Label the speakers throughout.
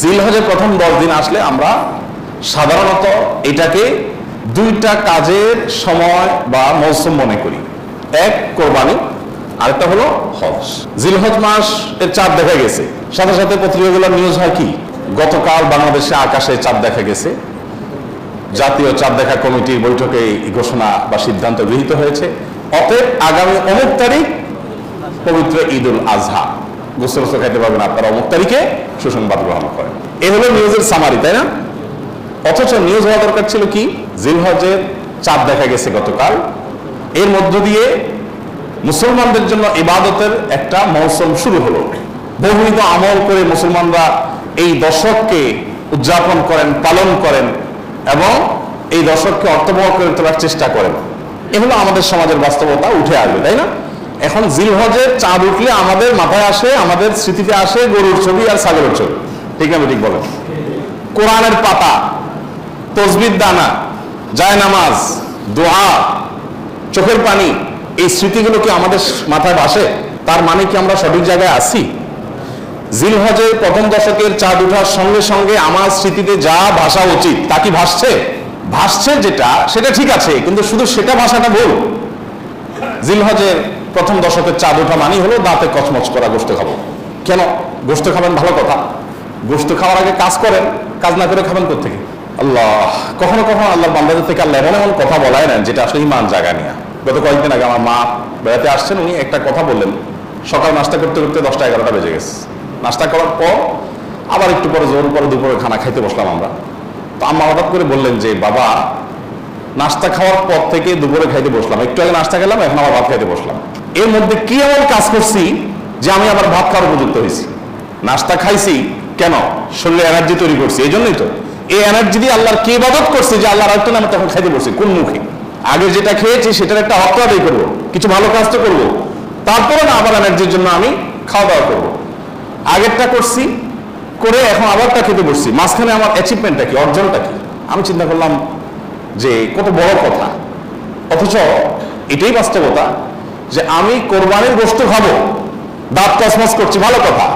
Speaker 1: জিলহজের প্রথম 10 দিন আসলে আমরা সাধারণত এটাকে দুইটা কাজের সময় বা মৌসুম মনে করি। এক কোরবানি, আরেকটা হলো হজ। জিলহজ মাস এর চাঁদ দেখা গেছে, সাথে সাথে পত্রিকাগুলোর নিউজ হয় কি, গতকাল বাংলাদেশে আকাশে চাঁদ দেখা গেছে, জাতীয় চাঁদ দেখা কমিটির বৈঠকে এই ঘোষণা বা সিদ্ধান্ত গৃহীত হয়েছে। অতএব আগামী অমুক তারিখ পবিত্র ঈদ উল আজহা, গোসল খাইতে পারবেন আপনারা অমুক তারিখে, সুসংবাদ গ্রহণ করেন। এই হলো নিউজের সামারি, তাই না? অথচ নিউজ হওয়া দরকার ছিল কি, জিলহজের চাঁদ দেখা গেছে গতকাল, এর মধ্য দিয়ে মুসলমানদের জন্য ইবাদতের একটা মৌসুম শুরু হলো। বহুবিধ আমল করে মুসলমানরা এই দশককে উদযাপন করেন, পালন করেন এবং এই দশককে অর্থবহ করে তোলার চেষ্টা করেন। এ হলো আমাদের সমাজের বাস্তবতা, উঠে আসবে, তাই না? এখন জিলহজের চাঁদ উঠলে আমাদের মাথায় আসে, আমাদের স্মৃতিতে আসে গরুর ছবি আর ছাগলের ছবি, ঠিক না? ঠিক বলেন। কোরআনের পাতা, তসবির দানা, জায়নামাজ, দোয়া, চোখের পানি, এই স্মৃতিগুলো কি আমাদের মাথায় ভাসে? তার মানে কি আমরা সঠিক জায়গায় আছি? জিলহজের প্রথম দশকের চাঁদ ওঠার সঙ্গে সঙ্গে আমার স্মৃতিতে যা ভাসা উচিত তা কি ভাসছে? ভাসছে যেটা, সেটা ঠিক আছে, কিন্তু শুধু সেটা ভাষাটা ভুল। জিলহজের প্রথম দশকের চাঁদ ওঠা মানেই হলো দাঁতে কচমচ করা গোশত খাবো। কেন গোশত খাবেন? ভালো কথা। গোশত খাওয়ার আগে কাজ করেন, কাজ না করে খাবেন কোত্থেকে? আল্লাহ, কখনো কখনো আল্লাহর বান্দাদের থেকে আল্লাহ এমন এমন কথা বলায় না যেটা আসলে ইমান জায়গা নিয়ে। গত কয়েকদিন আগে আমার মা বেড়াতে আসছেন, উনি একটা কথা বললেন। সকাল নাস্তা করতে করতে 10টা-11টা বেজে গেছে। নাস্তা করার পর আবার একটু পরে জোর পরে দুপুরে খানা খাইতে বসলাম আমরা। তো আম্মা হঠাৎ করে বললেন যে, বাবা, নাস্তা খাওয়ার পর থেকে দুপুরে খাইতে বসলাম, একটু আগে নাস্তা খেলাম, এখন আবার ভাত খাইতে বসলাম। এর মধ্যে কি এমন কাজ করছি যে আমি আবার ভাত খাওয়ার উপযুক্ত হয়েছি? নাস্তা খাইছি কেন? শরীরে এনার্জি তৈরি করছি, এই জন্যই তো। এই এনার্জি দিয়ে আল্লাহর কি ইবাদত করছি যে আল্লাহর আরেকটা নামে তখন খাইতে বসছি? কোন মুখে? আগে যেটা খেয়েছি সেটার একটা হক আদায় করবো, কিছু ভালো কাজ তো করবো, তারপরে না আবার এনার্জির জন্য আমি খাওয়া দাওয়া করবো। আগেরটা করছি, করে এখন আবারটা খেতে বসছি, মাঝখানে আমার অ্যাচিভমেন্টটা কি, অর্জনটা কি? আমি চিন্তা করলাম যে কত বড় কথা। অথচ এটাই বাস্তবতা যে আমি কোরবানির গোশত খাবো, দাঁত কসমস করছি, ভালো কথা।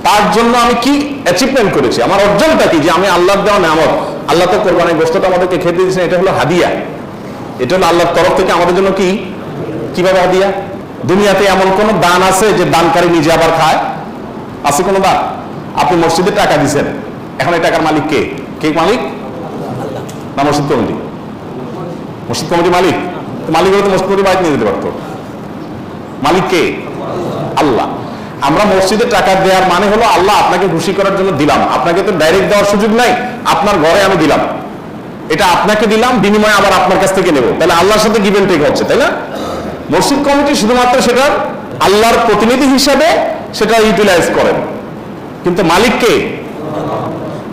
Speaker 1: তার জন্য আমি কি অ্যাচিভমেন্ট করেছি? আমার অর্জনটা কি? যে আমি আল্লাহর দেওয়া নেয়ামত, আল্লাহ তো কোরবানির গোশতটা আমাদেরকে খেতে দিয়েছেন, এটা হলো হাদিয়া। এটা হলো আল্লাহর তরফ থেকে আমাদের জন্য কি, কিভাবে হাদিয়া? দুনিয়াতে এমন কোন দান আছে যে দানকারী নিজে আবার খায়? আছে কোনো দান? আপনি মসজিদে টাকা দিচ্ছেন, এখন এই টাকার মালিক কে? কে মালিক? না মসজিদ কমিটি? মসজিদ কমিটি মালিক? মালিক হলে তো মসজিদ কমিটি বাইক নিয়ে যেতে পারতো। মালিক কে? আল্লাহ। আমরা মসজিদে টাকা দেওয়ার মানে হলো আল্লাহ আপনাকে খুশি করার জন্য দিলাম, আপনাকে তো ডাইরেক্ট দেওয়ার সুযোগ নাই, আপনার ঘরে আমি দিলাম, এটা আপনাকে দিলাম, বিনিময়ে আবার আপনার কাছ থেকে নেব, তাহলে আল্লাহর সাথে গিভ এন্ড টেক হচ্ছে, তাই না? মসজিদ কমিটি শুধুমাত্র সেটা আল্লাহর প্রতিনিধি হিসাবে সেটা ইউটিলাইজ করেন, কিন্তু মালিক কে?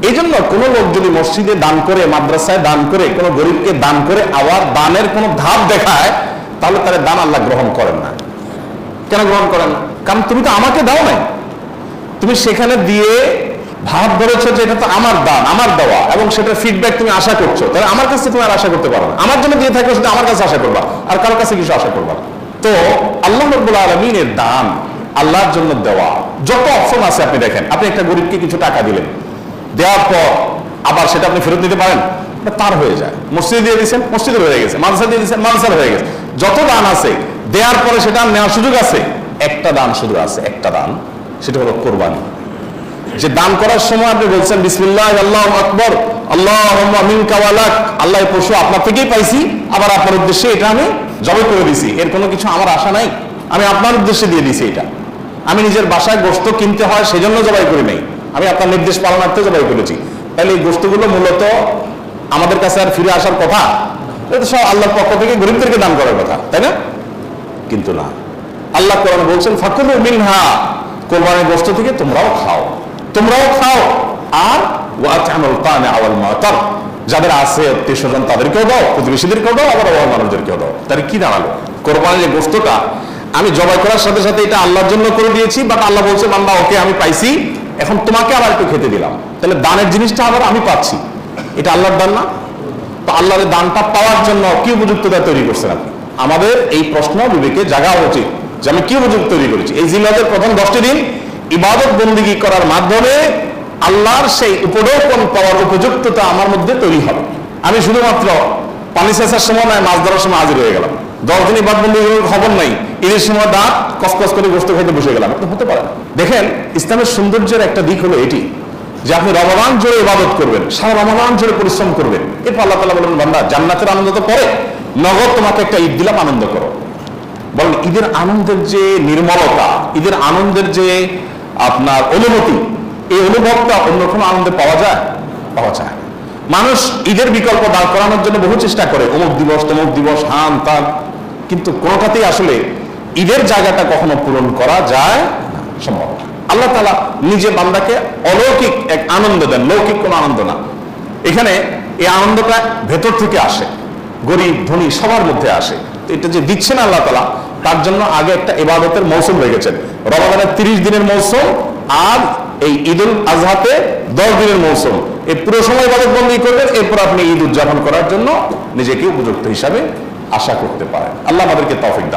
Speaker 1: এই জন্য কোন লোক যদি মসজিদে দান করে, মাদ্রাসায় দান করে, কোন গরিবকে দান করে আবার দানের কোন ধাপ দেখায়, তাহলে তার দান আল্লাহ গ্রহণ করেন না। কেন গ্রহণ করেন? কারণ তুমি তো আমাকে দাও নাই, তুমি সেখানে দিয়ে ভাব ধরেছো যে এটা তো আমার দান, আমার দেওয়া, এবং সেটা ফিডব্যাক তুমি আশা করছো, তাহলে আমার কাছে তুমি আর আশা করতে পারো না। আমার জন্য দিয়ে থাকো সেটা আমার কাছে আশা করবা, আর কারোর কাছে কিছু আশা করবা। তো আল্লাহ রাব্বুল আলামিনের দান, আল্লাহর জন্য দেওয়া, যত অপশন আছে আপনি দেখেন। আপনি একটা গরিবকে কিছু টাকা দিলেন, দেওয়ার পর আবার সেটা আপনি ফেরত দিতে পারেন? তার হয়ে যায়। মসজিদে দিয়ে দিয়েছেন, মসজিদের হয়ে গেছে। মাদ্রাসা দিয়ে দিয়েছেন, মাদ্রাসার হয়ে গেছে। যত দান আছে দেওয়ার পরে সেটা নেওয়ার সুযোগ আছে। একটা দান শুধু আছে, একটা দান, সেটা হলো কোরবানি। যে দান করার সময় আপনি বলছেন বিসমিল্লাহ, আল্লাহু আকবার, আল্লাহুম্মা মিনকা ওয়া লাক, আল্লাহ এই পশু আপনার থেকেই পাইছি, আবার আপনার উদ্দেশ্যে এটা আমি জবাই করে দিছি, এর কোনো কিছু আমার আশা নাই, আমি আপনার উদ্দেশ্যে দিয়ে দিছি। এটা আমি নিজের বাসায় গোশত কিনতে হয় সেজন্য জবাই করি নাই, আমি আপনার নির্দেশ পালনার্থে জবাই করেছি। তাহলে এই গোশতগুলো মূলত আমাদের কাছে আর ফিরে আসার কথা? এটা সব আল্লাহর পক্ষ থেকে গরিবদেরকে দান করার কথা, তাই না? কিন্তু না, আল্লাহ কোরআনে বলছেন ফাকুলু মিনহা, কোরবানির গোশত থেকে তোমরাও খাও, তোমরাও খাও, আর ওয়াতামুল কানা ওয়াল মুতার, যাদের আছে আত্মীয় স্বজন তাদেরকেও দাও, প্রতিবেশীদেরকেও দাও, আবার অভাব মানুষদেরকেও দাও। তাহলে কি দাঁড়ালো? কোরবানির যে গোশতটা আমি জবাই করার সাথে সাথে এটা আল্লাহর জন্য করে দিয়েছি, বাট আল্লাহ বলছে বান্দা ওকে আমি পাইছি, এখন তোমাকে আবার একটু খেতে দিলাম, তাহলে দানের জিনিসটা আবার আমি পাচ্ছি, এটা আল্লাহর দান না? তো আল্লাহর দানটা পাওয়ার জন্য কি উপযুক্ততা তৈরি করছেন আপনি? আমাদের এই প্রশ্ন বিবেকে জাগা উচিত যে আমি কি উপযুক্ত তৈরি করেছি। এই জিলহজের প্রথম 10টি দিন ইবাদত বন্দেগী করার মাধ্যমে আল্লাহর সেই উপঢৌকন পাওয়ার উপযুক্ততা আমার মধ্যে তৈরি হবে। আমি শুধুমাত্র পানি সেচার সময় নয়, মাছ ধরার সময় হাজির হয়ে গেলাম, 10 দিন ইবাদত বন্দেগীর খবর নাই, ঈদের সময় দাঁত কসকস করে গোস্ত খেতে বসে গেলাম, এটা হতে পারে না। দেখেন, ইসলামের সৌন্দর্যের একটা দিক হলো এটি যে আপনি রমাদান জুড়ে ইবাদত করবেন, সারা রমাদান জুড়ে পরিশ্রম করবেন, এরপর আল্লাহ তাআলা বলেন, বান্দা জান্নাতের আনন্দ তো পরে, নগদ তোমাকে একটা ঈদ দিলাম, আনন্দ করো। বলেন ঈদের আনন্দের যে নির্মলতা, ঈদের আনন্দের যে আপনার অনুভূতি, এই অনুভবটা অন্য কোনো আনন্দে পাওয়া যায়? পাওয়া যায়। মানুষ ঈদের বিকল্প দাঁড় করানোর জন্য বহু চেষ্টা করে, অমুক দিবস তমুক দিবস, হান তান, কিন্তু কোনোটাতেই আসলে ঈদের জায়গাটা কখনো পূরণ করা যায় সম্ভব না। আল্লাহ তাআলা নিজে বান্দাকে অলৌকিক এক আনন্দ দেন, লৌকিক কোনো আনন্দ না। এখানে এই আনন্দটা ভেতর থেকে আসে, গরিব ধনী সবার মধ্যে আসে। এটা যে দিচ্ছেন আল্লাহ তাআলা, তার জন্য আগে একটা ইবাদতের মৌসুম রেখেছেন। রমাদানের 30 দিনের মৌসুম আর এই ঈদুল আজহাতে 10 দিনের মৌসুম, এই পুরো সময় ইবাদত বন্দী করবেন, এরপর আপনি ঈদ উদযাপন করার জন্য নিজেকে উপযুক্ত হিসাবে আশা করতে পারেন। আল্লাহ আমাদেরকে তৌফিক দান।